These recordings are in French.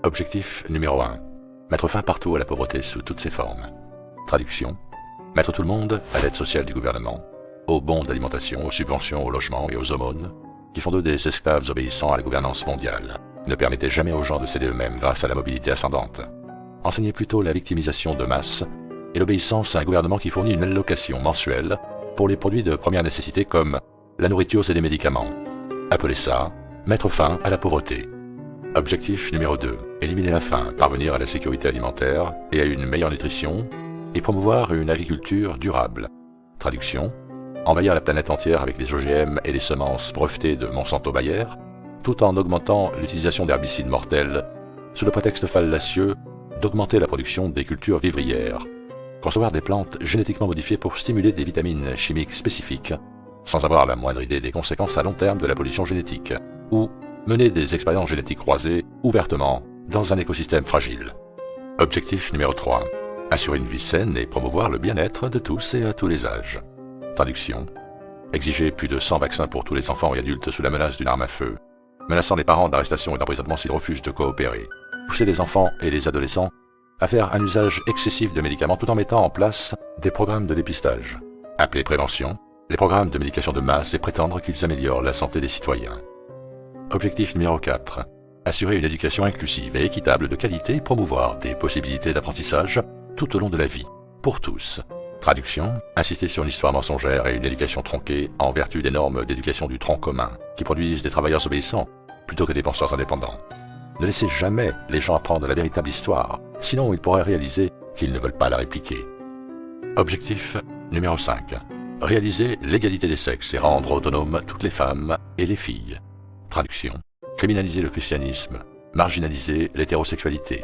Objectif numéro 1. Mettre fin partout à la pauvreté sous toutes ses formes. Traduction. Mettre tout le monde à l'aide sociale du gouvernement, aux bons d'alimentation, aux subventions au logement et aux aumônes, qui font d'eux des esclaves obéissant à la gouvernance mondiale. Ne permettez jamais aux gens de céder eux-mêmes grâce à la mobilité ascendante. Enseignez plutôt la victimisation de masse et l'obéissance à un gouvernement qui fournit une allocation mensuelle pour les produits de première nécessité comme la nourriture et des médicaments. Appelez ça « mettre fin à la pauvreté ». Objectif numéro 2. Éliminer la faim, parvenir à la sécurité alimentaire et à une meilleure nutrition et promouvoir une agriculture durable. Traduction. Envahir la planète entière avec les OGM et les semences brevetées de Monsanto-Bayer, tout en augmentant l'utilisation d'herbicides mortels, sous le prétexte fallacieux d'augmenter la production des cultures vivrières. Concevoir des plantes génétiquement modifiées pour stimuler des vitamines chimiques spécifiques, sans avoir la moindre idée des conséquences à long terme de la pollution génétique, ou mener des expériences génétiques croisées ouvertement dans un écosystème fragile. Objectif numéro 3. Assurer une vie saine et promouvoir le bien-être de tous et à tous les âges. Traduction. Exiger plus de 100 vaccins pour tous les enfants et adultes sous la menace d'une arme à feu, menaçant les parents d'arrestation et d'emprisonnement s'ils refusent de coopérer. Pousser les enfants et les adolescents à faire un usage excessif de médicaments tout en mettant en place des programmes de dépistage. Appeler prévention les programmes de médication de masse et prétendre qu'ils améliorent la santé des citoyens. Objectif numéro 4. Assurer une éducation inclusive et équitable de qualité et promouvoir des possibilités d'apprentissage tout au long de la vie, pour tous. Traduction. Insister sur une histoire mensongère et une éducation tronquée en vertu des normes d'éducation du tronc commun, qui produisent des travailleurs obéissants, plutôt que des penseurs indépendants. Ne laissez jamais les gens apprendre la véritable histoire, sinon ils pourraient réaliser qu'ils ne veulent pas la répliquer. Objectif numéro 5. Réaliser l'égalité des sexes et rendre autonomes toutes les femmes et les filles. Traduction. Criminaliser le christianisme, marginaliser l'hétérosexualité,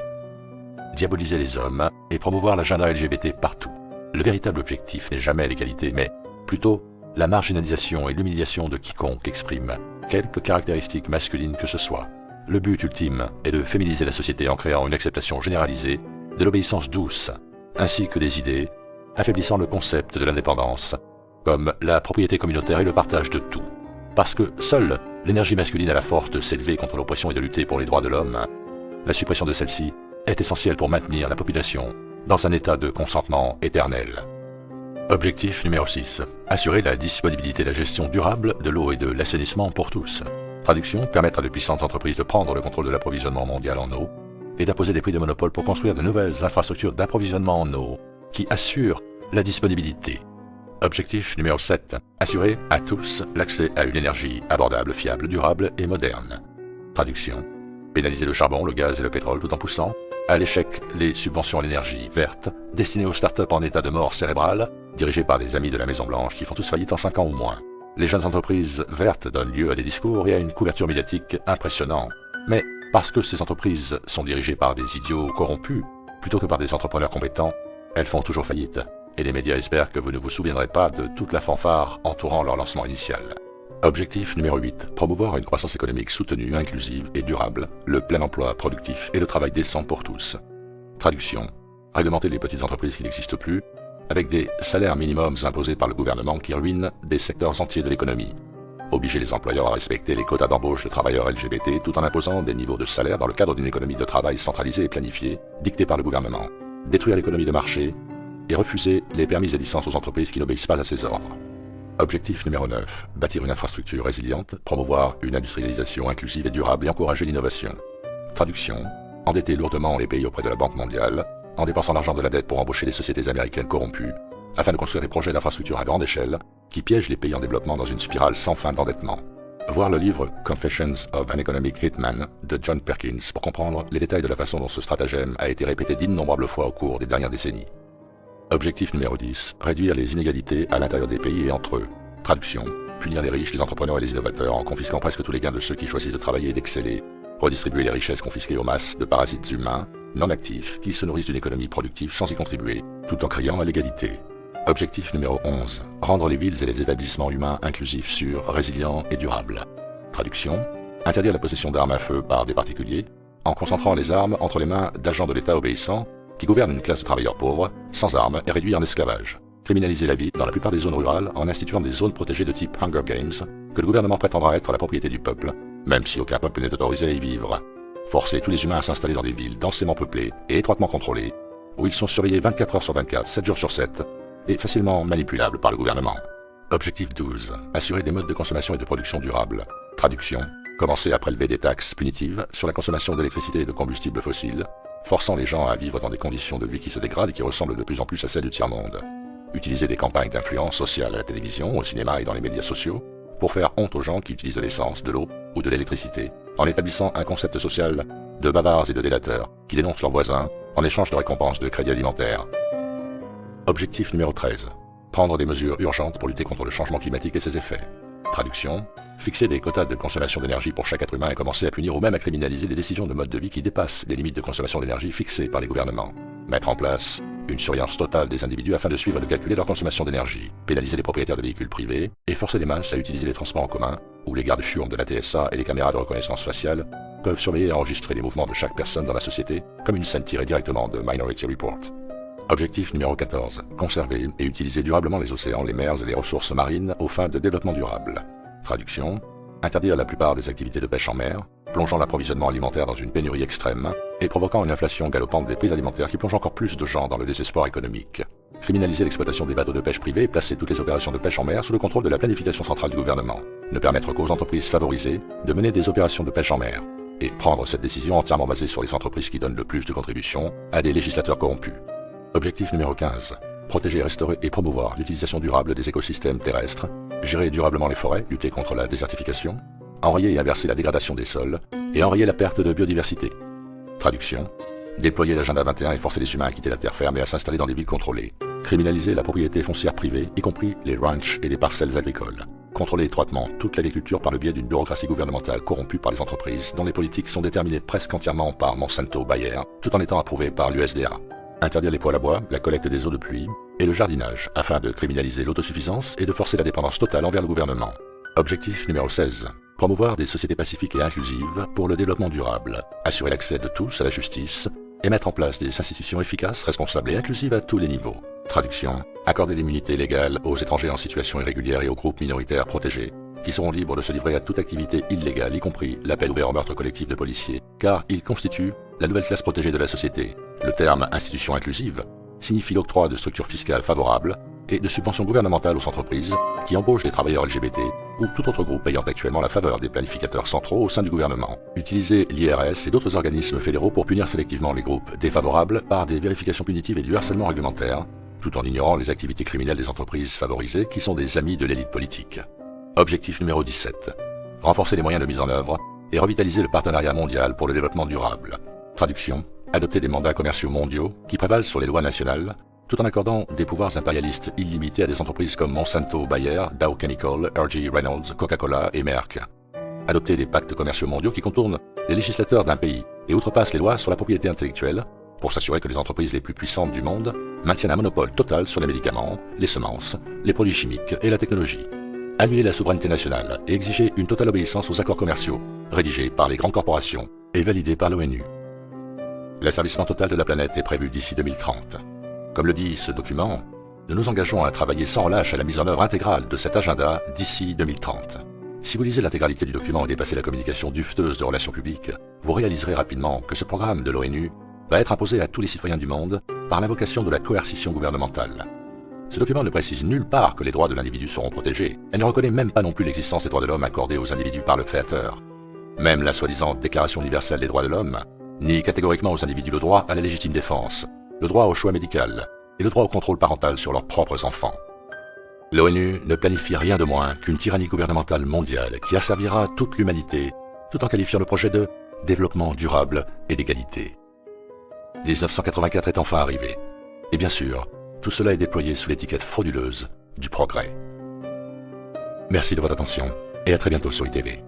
diaboliser les hommes et promouvoir l'agenda LGBT partout. Le véritable objectif n'est jamais l'égalité, mais plutôt la marginalisation et l'humiliation de quiconque exprime quelque caractéristique masculine que ce soit. Le but ultime est de féminiser la société en créant une acceptation généralisée de l'obéissance douce, ainsi que des idées affaiblissant le concept de l'indépendance, comme la propriété communautaire et le partage de tout. Parce que seule l'énergie masculine a la force de s'élever contre l'oppression et de lutter pour les droits de l'homme, la suppression de celle-ci est essentielle pour maintenir la population dans un état de consentement éternel. Objectif numéro 6. Assurer la disponibilité et la gestion durable de l'eau et de l'assainissement pour tous. Traduction. Permettre à de puissantes entreprises de prendre le contrôle de l'approvisionnement mondial en eau et d'imposer des prix de monopole pour construire de nouvelles infrastructures d'approvisionnement en eau qui assurent la disponibilité. Objectif numéro 7. Assurer à tous l'accès à une énergie abordable, fiable, durable et moderne. Traduction. Pénaliser le charbon, le gaz et le pétrole tout en poussant à l'échec les subventions à l'énergie verte destinées aux startups en état de mort cérébrale, dirigées par des amis de la Maison-Blanche qui font tous faillite en 5 ans ou moins. Les jeunes entreprises vertes donnent lieu à des discours et à une couverture médiatique impressionnante. Mais parce que ces entreprises sont dirigées par des idiots corrompus, plutôt que par des entrepreneurs compétents, elles font toujours faillite. Et les médias espèrent que vous ne vous souviendrez pas de toute la fanfare entourant leur lancement initial. Objectif numéro 8. Promouvoir une croissance économique soutenue, inclusive et durable, le plein emploi productif et le travail décent pour tous. Traduction. Réglementer les petites entreprises qui n'existent plus, avec des salaires minimums imposés par le gouvernement qui ruinent des secteurs entiers de l'économie. Obliger les employeurs à respecter les quotas d'embauche de travailleurs LGBT tout en imposant des niveaux de salaire dans le cadre d'une économie de travail centralisée et planifiée, dictée par le gouvernement. Détruire l'économie de marché et refuser les permis et licences aux entreprises qui n'obéissent pas à ces ordres. Objectif numéro 9. Bâtir une infrastructure résiliente, promouvoir une industrialisation inclusive et durable et encourager l'innovation. Traduction. Endetter lourdement les pays auprès de la Banque mondiale, en dépensant l'argent de la dette pour embaucher des sociétés américaines corrompues, afin de construire des projets d'infrastructure à grande échelle qui piègent les pays en développement dans une spirale sans fin d'endettement. Voir le livre Confessions of an Economic Hitman de John Perkins pour comprendre les détails de la façon dont ce stratagème a été répété d'innombrables fois au cours des dernières décennies. Objectif numéro 10. Réduire les inégalités à l'intérieur des pays et entre eux. Traduction. Punir les riches, les entrepreneurs et les innovateurs en confisquant presque tous les gains de ceux qui choisissent de travailler et d'exceller. Redistribuer les richesses confisquées aux masses de parasites humains, non actifs, qui se nourrissent d'une économie productive sans y contribuer, tout en criant à l'égalité. Objectif numéro 11. Rendre les villes et les établissements humains inclusifs, sûrs, résilients et durables. Traduction. Interdire la possession d'armes à feu par des particuliers, en concentrant les armes entre les mains d'agents de l'État obéissants, qui gouvernent une classe de travailleurs pauvres, sans armes et réduits en esclavage. Criminaliser la vie dans la plupart des zones rurales en instituant des zones protégées de type Hunger Games, que le gouvernement prétendra être la propriété du peuple, même si aucun peuple n'est autorisé à y vivre. forcer tous les humains à s'installer dans des villes densément peuplées et étroitement contrôlées, où ils sont surveillés 24 heures sur 24, 7 jours sur 7, et facilement manipulables par le gouvernement. Objectif 12. Assurer des modes de consommation et de production durables. Traduction. Commencer à prélever des taxes punitives sur la consommation d'électricité et de combustibles fossiles, forçant les gens à vivre dans des conditions de vie qui se dégradent et qui ressemblent de plus en plus à celles du tiers-monde. Utiliser des campagnes d'influence sociale à la télévision, au cinéma et dans les médias sociaux, pour faire honte aux gens qui utilisent de l'essence, de l'eau ou de l'électricité, en établissant un concept social de bavards et de délateurs qui dénoncent leurs voisins en échange de récompenses de crédit alimentaire. Objectif numéro 13. Prendre des mesures urgentes pour lutter contre le changement climatique et ses effets. Traduction. Fixer des quotas de consommation d'énergie pour chaque être humain et commencer à punir ou même à criminaliser des décisions de mode de vie qui dépassent les limites de consommation d'énergie fixées par les gouvernements. Mettre en place une surveillance totale des individus afin de suivre et de calculer leur consommation d'énergie, pénaliser les propriétaires de véhicules privés et forcer les masses à utiliser les transports en commun, où les gardes chiourmes de la TSA et les caméras de reconnaissance faciale peuvent surveiller et enregistrer les mouvements de chaque personne dans la société, comme une scène tirée directement de Minority Report. Objectif numéro 14. Conserver et utiliser durablement les océans, les mers et les ressources marines aux fins de développement durable. Traduction. Interdire la plupart des activités de pêche en mer, plongeant l'approvisionnement alimentaire dans une pénurie extrême et provoquant une inflation galopante des prix alimentaires qui plonge encore plus de gens dans le désespoir économique. Criminaliser l'exploitation des bateaux de pêche privés et placer toutes les opérations de pêche en mer sous le contrôle de la planification centrale du gouvernement. Ne permettre qu'aux entreprises favorisées de mener des opérations de pêche en mer. Et prendre cette décision entièrement basée sur les entreprises qui donnent le plus de contributions à des législateurs corrompus. Objectif numéro 15. Protéger, restaurer et promouvoir l'utilisation durable des écosystèmes terrestres, gérer durablement les forêts, lutter contre la désertification, enrayer et inverser la dégradation des sols et enrayer la perte de biodiversité. Traduction. Déployer l'agenda 21 et forcer les humains à quitter la terre ferme et à s'installer dans des villes contrôlées. Criminaliser la propriété foncière privée, y compris les ranchs et les parcelles agricoles. Contrôler étroitement toute l'agriculture par le biais d'une bureaucratie gouvernementale corrompue par les entreprises dont les politiques sont déterminées presque entièrement par Monsanto Bayer, tout en étant approuvées par l'USDA. Interdire les poêles à bois, la collecte des eaux de pluie et le jardinage, afin de criminaliser l'autosuffisance et de forcer la dépendance totale envers le gouvernement. Objectif numéro 16. Promouvoir des sociétés pacifiques et inclusives pour le développement durable, assurer l'accès de tous à la justice et mettre en place des institutions efficaces, responsables et inclusives à tous les niveaux. Traduction. Accorder l'immunité légale aux étrangers en situation irrégulière et aux groupes minoritaires protégés, qui seront libres de se livrer à toute activité illégale, y compris l'appel ouvert au meurtre collectif de policiers, car ils constituent la nouvelle classe protégée de la société. Le terme « institution inclusive » signifie l'octroi de structures fiscales favorables et de subventions gouvernementales aux entreprises qui embauchent des travailleurs LGBT ou tout autre groupe ayant actuellement la faveur des planificateurs centraux au sein du gouvernement. Utiliser l'IRS et d'autres organismes fédéraux pour punir sélectivement les groupes défavorables par des vérifications punitives et du harcèlement réglementaire, tout en ignorant les activités criminelles des entreprises favorisées qui sont des amis de l'élite politique. Objectif numéro 17. Renforcer les moyens de mise en œuvre et revitaliser le partenariat mondial pour le développement durable. Traduction. Adopter des mandats commerciaux mondiaux qui prévalent sur les lois nationales, tout en accordant des pouvoirs impérialistes illimités à des entreprises comme Monsanto Bayer, Dow Chemical, R.G. Reynolds, Coca-Cola et Merck. Adopter des pactes commerciaux mondiaux qui contournent les législateurs d'un pays et outrepassent les lois sur la propriété intellectuelle pour s'assurer que les entreprises les plus puissantes du monde maintiennent un monopole total sur les médicaments, les semences, les produits chimiques et la technologie. Annuler la souveraineté nationale et exiger une totale obéissance aux accords commerciaux rédigés par les grandes corporations et validés par l'ONU. L'asservissement total de la planète est prévu d'ici 2030. Comme le dit ce document, nous nous engageons à travailler sans relâche à la mise en œuvre intégrale de cet agenda d'ici 2030. Si vous lisez l'intégralité du document et dépassez la communication dufteuse de relations publiques, vous réaliserez rapidement que ce programme de l'ONU va être imposé à tous les citoyens du monde par l'invocation de la coercition gouvernementale. Ce document ne précise nulle part que les droits de l'individu seront protégés et ne reconnaît même pas non plus l'existence des droits de l'homme accordés aux individus par le Créateur. Même la soi-disant Déclaration universelle des droits de l'homme nie catégoriquement aux individus le droit à la légitime défense, le droit au choix médical et le droit au contrôle parental sur leurs propres enfants. L'ONU ne planifie rien de moins qu'une tyrannie gouvernementale mondiale qui asservira toute l'humanité tout en qualifiant le projet de développement durable et d'égalité. 1984 est enfin arrivé. Et bien sûr, tout cela est déployé sous l'étiquette frauduleuse du progrès. Merci de votre attention et à très bientôt sur ITV.